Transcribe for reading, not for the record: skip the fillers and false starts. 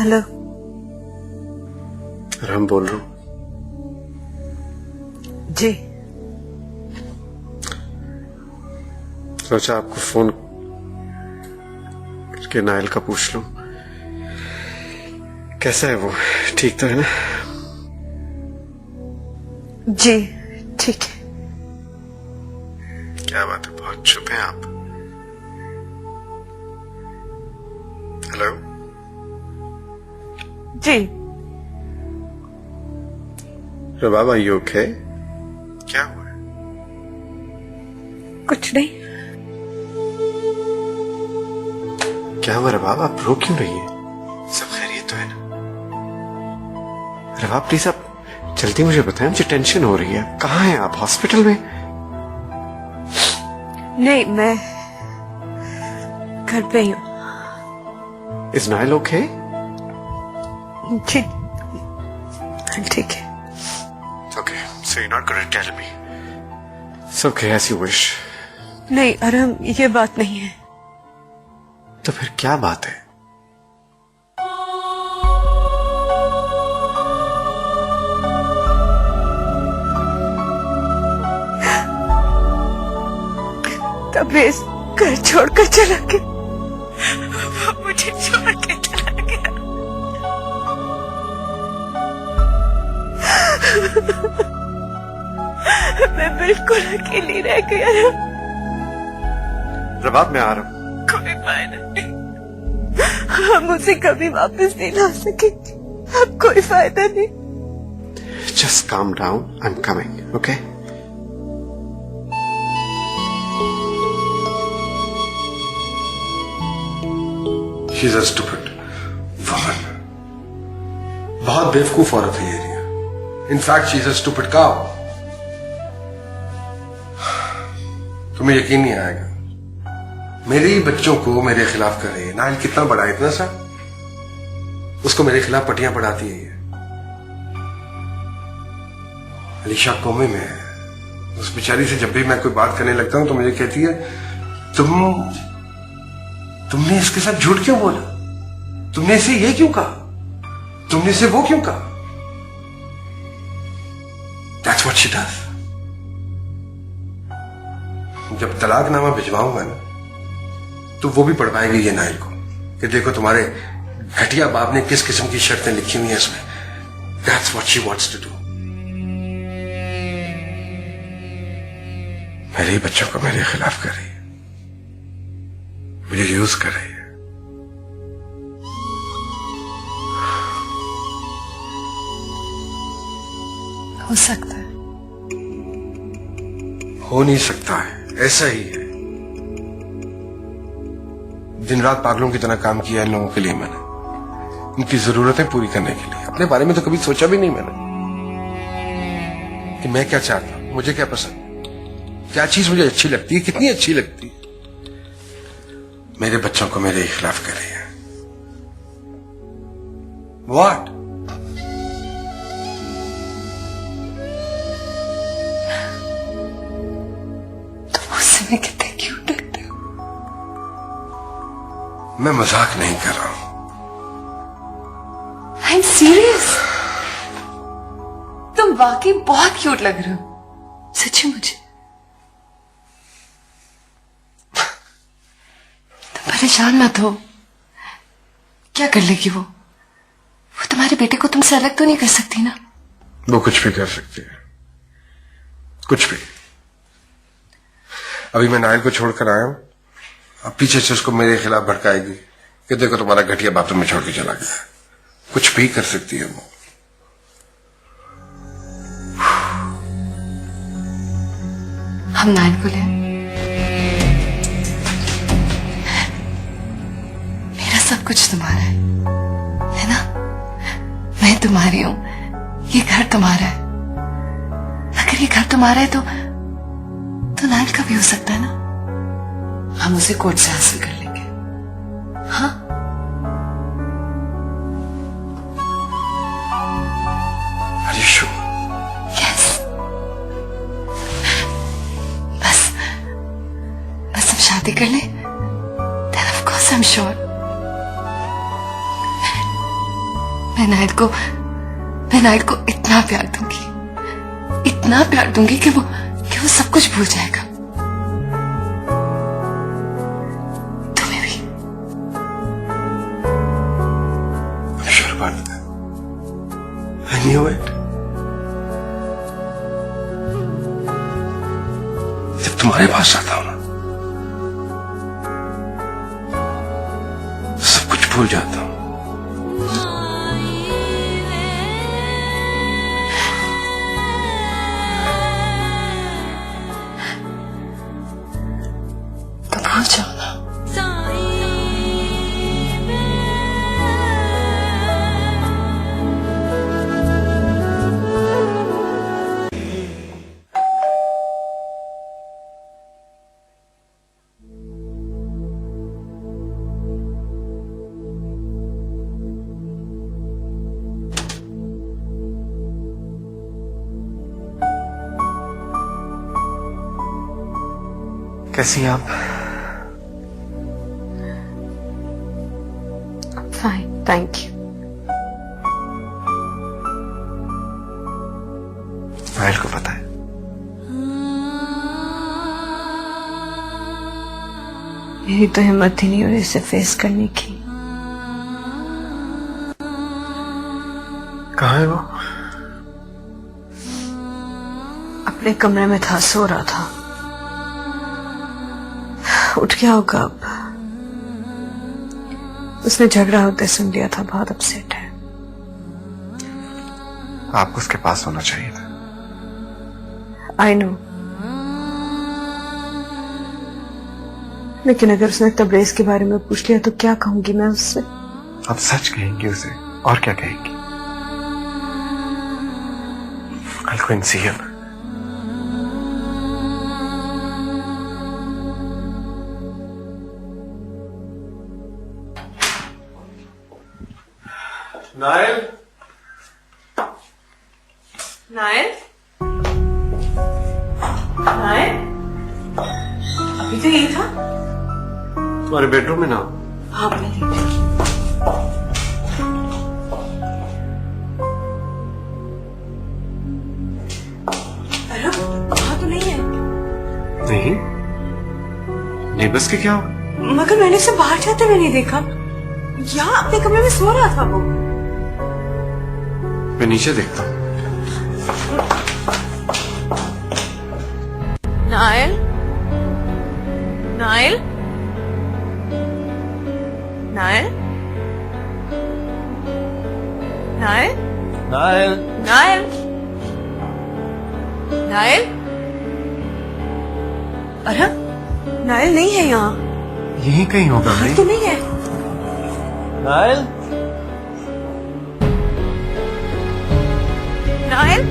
Hello. Ram बोल रहा हूँ। जी। सोचा आपको फोन करके नायल का पूछ लूं, कैसा है वो, ठीक तो है ना? जी ठीक है। क्या बात है, बहुत चुप हैं आप। हेलो। जी। Rabab, are you okay? क्या हुआ है? कुछ नहीं। क्या हुआ रबाब, आप रो क्यों रही हैं? सब खैरियत तो है ना? रबाब प्लीज आप जल्दी मुझे बताएं, मुझे टेंशन हो रही है। कहाँ हैं आप, हॉस्पिटल में? नहीं, मैं घर पे ही हूँ। Is Nile okay? जी ठीक है। Okay, so you not gonna tell me. It's okay, as you wish. नहीं अरहम, ये बात नहीं है। तो फिर क्या बात है? तभी इस घर छोड़कर चला गया, वो मुझे छोड़ के चला गया। मैं बिल्कुल अकेली रह गया। रबाब मैं आ रहा हूँ। कोई फायदा नहीं, हम उसे कभी वापस नहीं ला सकेंगे। अब कोई फायदा नहीं। Just calm down, I am coming, okay? She's a stupid woman. बहुत बेवकूफ औरत है ये रिया। In fact, she's a stupid cow. तुम्हें यकीन नहीं आएगा, मेरे ही बच्चों को मेरे खिलाफ कर रही है। नाइल कितना बड़ा है, इतना सा, उसको मेरे खिलाफ पट्टियां पढ़ाती है ये। अलीशा कोमे में है। उस बेचारी से जब भी मैं कोई बात करने लगता हूं तो मुझे कहती है, तुमने इसके साथ झूठ क्यों बोला? तुमने इसे ये क्यों कहा? तुमने इसे वो क्यों कहा? That's what she does. जब तलाकनामा भिजवाऊंगा ना, तो वो भी पढ़वाएंगे ये नाइल को कि देखो तुम्हारे घटिया बाप ने किस किस्म की शर्तें लिखी हुई हैं इसमें। That's what she wants to do. मेरे ही बच्चों को मेरे खिलाफ कर रही है, मुझे यूज कर रही है। हो सकता है। हो नहीं सकता है, ऐसा ही है। दिन रात पागलों की तरह काम किया इन लोगों के लिए मैंने, उनकी जरूरतें पूरी करने के लिए। अपने बारे में तो कभी सोचा भी नहीं मैंने कि मैं क्या चाहता हूं, मुझे क्या पसंद, क्या चीज मुझे अच्छी लगती है, कितनी अच्छी लगती है। मेरे बच्चों को मेरे खिलाफ कर रही है। What? तुम उससे मैं कितने क्यूट लगते हो। मैं मजाक नहीं कर रहा हूं। I am serious. तुम वाकई बहुत क्यूट लग रहे हो, सच्ची। मुझे परेशान मत हो। क्या कर लेगी वो तुम्हारे बेटे को तुमसे अलग तो नहीं कर सकती ना? वो कुछ भी कर सकती है, कुछ भी। अभी मैं नाइल को छोड़कर आया हूं, अब पीछे से उसको मेरे खिलाफ भड़काएगी कि देखो तुम्हारा घटिया बाप तुम्हें छोड़ के चला गया। कुछ भी कर सकती है वो। हम नाइल को ले, सब कुछ तुम्हारा है ना? मैं तुम्हारी हूं, ये घर तुम्हारा है। अगर ये घर तुम्हारा है तो नाइल का भी हो सकता है ना? हम उसे कोर्ट से हासिल कर लेंगे। हाँ, Are you sure? yes. बस हम शादी कर ले, then of course I'm sure. मैं नाइल को इतना प्यार दूंगी कि वो सब कुछ भूल जाएगा। तुम्हें भी। I'm sure about it. I knew it. जब तुम्हारे पास आता हूं ना, सब कुछ भूल जाता हूं। तो भूल जाओ ना। कैसी हैं आप? Fine, thank you. नाइल को पता है? मेरी तो हिम्मत ही नहीं हो रही इसे फेस करने की। कहाँ है वो? अपने कमरे में था, सो रहा था। उठ गया होगा अब। उसने झगड़ा होते सुन लिया था, बहुत अपसेट है। आपको उसके पास होना चाहिए था। आई नो, लेकिन अगर उसने तबरेज के बारे में पूछ लिया तो क्या कहूंगी मैं उससे? आप सच कहेंगी उसे, और क्या कहेंगी? I'll go and see him. Nile? Nile? Nile? अभी तो यही था। तुम्हारे बेडरूम में ना? हाँ, मैं देखी। अरे वहाँ तो नहीं है। नहीं? नेबर्स के क्या हो? मगर मैंने उसे बाहर जाते हुए नहीं देखा। यहाँ अपने कमरे में सो रहा था वो। मैं नीचे देखता हूँ। Nile? Nile? Nile? Nile? Nile Nile? Nile? अरे नाइल नहीं है यहाँ। यहीं कहीं होगा बाहर भाई। तो नहीं है। Nile Nile?